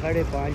5:30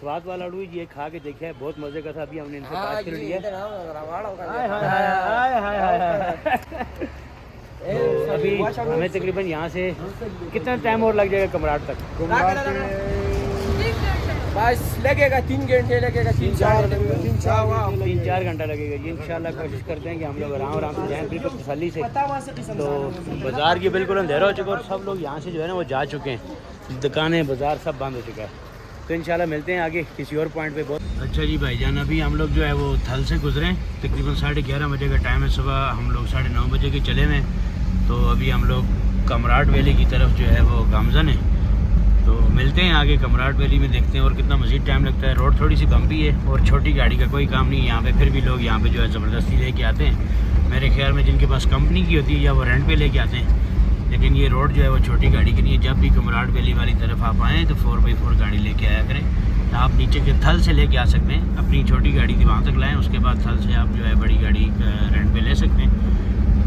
स्वाद वाला लड्डू ये खा के देखा है, बहुत मजे का था। अभी हमने इनसे बात कर लिया। अभी हमें तकरीबन यहाँ से कितना टाइम और लग जाएगा कमराट तक? बस लगेगा 3 घंटे लगेगा, 3-4 घंटा लगेगा जी। इंशाल्लाह कोशिश करते हैं कि हम लोग आराम से जाएँ बिल्कुल तसल्ली से। तो बाज़ार की बिल्कुल अंधेरा हो चुका है और सब लोग यहाँ से जो है ना वो जा चुके हैं, दुकानें बाज़ार सब बंद हो चुका है। तो इंशाल्लाह मिलते हैं आगे किसी और पॉइंट पे। बहुत अच्छा जी भाईजान, अभी हम लोग जो है वो थल से गुजरे हैं, तकरीबन 11:30 बजे का टाइम है सुबह। हम लोग 9:30 बजे के चले हुए। तो अभी हम लोग कमराट वैली की तरफ जो है वो गामजन है। तो मिलते हैं आगे कमराट वैली में, देखते हैं और कितना मज़ीद टाइम लगता है। रोड थोड़ी सी बम्पी है और छोटी गाड़ी का कोई काम नहीं है यहाँ पे, फिर भी लोग यहाँ पे जो है ज़बरदस्ती लेके आते हैं। मेरे ख्याल में जिनके पास कंपनी की होती है या वो रेंट पे लेके आते हैं, लेकिन ये रोड जो है वो छोटी गाड़ी की नहीं है। जब भी कमराट वैली वाली तरफ आप आएँ तो 4x4 गाड़ी लेके आया करें। तो आप नीचे के थल से लेके आ सकते हैं, अपनी छोटी गाड़ी थी वहाँ तक लाएँ, उसके बाद थल से आप जो है बड़ी गाड़ी रेंट पे ले सकते हैं।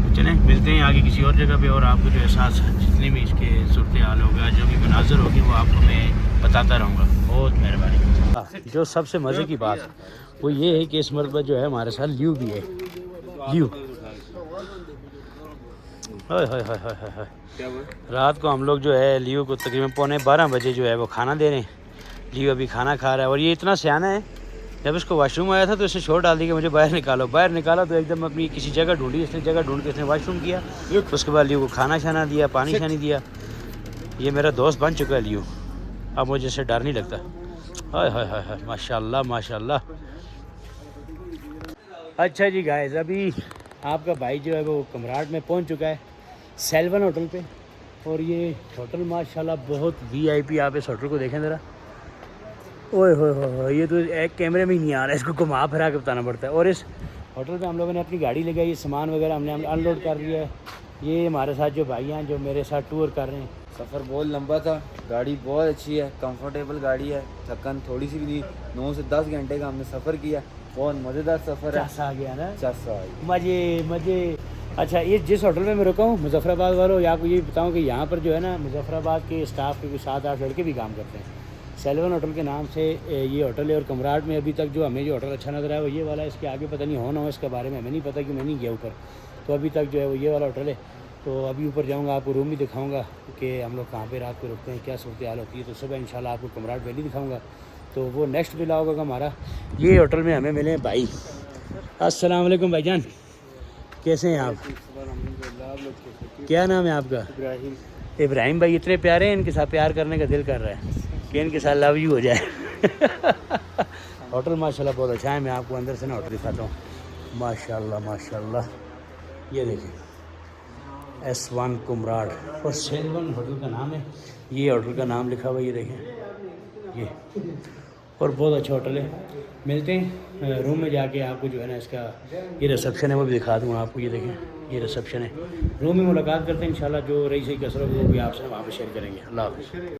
तो चलें मिलते हैं आगे किसी और जगह पे, और आपको जो है साथ जितने भी इसके सूरत हाल होगा, जो भी मनाजर होगी वो आपको मैं बताता रहूँगा। बहुत मेहरबानी। जो सबसे मज़े की बात वो ये है कि इस मरतबा जो है हमारे साथ लियो भी है। लियो रात को हम लोग जो है लियो को तकरीबन 11:15 बजे जो है वो खाना दे रहे हैं। लियो अभी खाना खा रहा है और ये इतना सियाना है, जब इसको वॉशरूम आया था तो इसे शोर डाल दी कि मुझे बाहर निकालो। बाहर निकाला तो एकदम अपनी किसी जगह ढूंढी, इसने जगह ढूंढ के इसने वॉशरूम किया। उसके बाद लियो को खाना शाना दिया, पानी शानी दिया। ये मेरा दोस्त बन चुका है लियो, अब मुझे इससे डर नहीं लगता। हाय हाय हाय हाय, माशाल्लाह माशाल्लाह। अच्छा जी गाइस, अभी आपका भाई जो है वो कमराट में पहुंच चुका है, सेल्वन होटल पे। और ये होटल माशाल्लाह बहुत VIP। आप इस होटल को देखें ज़रा, ओए हो, ये तो एक कैमरे में ही नहीं आ रहा है, इसको घुमा फिरा के बताना पड़ता है। और इस होटल पे हम लोगों ने अपनी गाड़ी लगाई, ये सामान वगैरह हमने अनलोड कर दिया है। ये हमारे साथ जो भाई हैं जो मेरे साथ टूर कर रहे हैं। सफ़र बहुत लंबा था, गाड़ी बहुत अच्छी है, कंफर्टेबल गाड़ी है, थकन थोड़ी सी भी नहीं। 9 से 10 घंटे का हमने सफ़र किया, बहुत मज़ेदार सफ़र है। आ गया ना, मज़े। अच्छा, ये जिस होटल में मैं रुका हूँ मुजफ्फराबाद वालों, या आपको ये बताऊँ कि यहाँ पर जो है ना मुजफ्फराबाद के स्टाफ के 7-8 लड़के भी काम करते हैं। सेल्वन होटल के नाम से ये होटल है। और कमराट में अभी तक जो हमें जो होटल अच्छा नज़र आया वो ये वाला है। इसके आगे पता नहीं हो ना हो, इसके बारे में हमें नहीं पता कि मैं नहीं गया ऊपर। तो अभी तक जो है वो ये वाला होटल है। तो अभी ऊपर जाऊंगा, आपको रूम भी दिखाऊंगा कि हम लोग कहाँ पे रात को रुकते हैं, क्या सूरत हाल होती है। तो सुबह इंशाल्लाह आपको कमराट वैली दिखाऊंगा। तो वो नेक्स्ट व्लॉग होगा हमारा। ये होटल में हमें मिले भाई। अस्सलाम वालेकुम भाईजान, कैसे हैं आप? क्या नाम है आपका? इब्राहिम भाई इतने प्यारे हैं, इनके साथ प्यार करने का दिल कर रहा है कि इनके साथ लव यू हो जाए। होटल माशाल्लाह बहुत अच्छा है। मैं आपको अंदर से ना होटल दिखाता हूँ। माशाल्लाह माशाल्लाह, ये देखिए S1 कमराट और सेल्वन होटल का नाम है। ये होटल का नाम लिखा हुआ है, ये देखें ये, और बहुत अच्छा होटल है। मिलते हैं रूम में जाके, आपको जो है ना इसका ये रिसेप्शन है वो भी दिखा दूँगा आपको। ये देखें ये रिसेप्शन है, रूम में मुलाकात करते हैं इंशाल्लाह। जो रही सही कसरत वो भी आपसे वहाँ पर शेयर करेंगे। अल्लाह हाफ़िज़।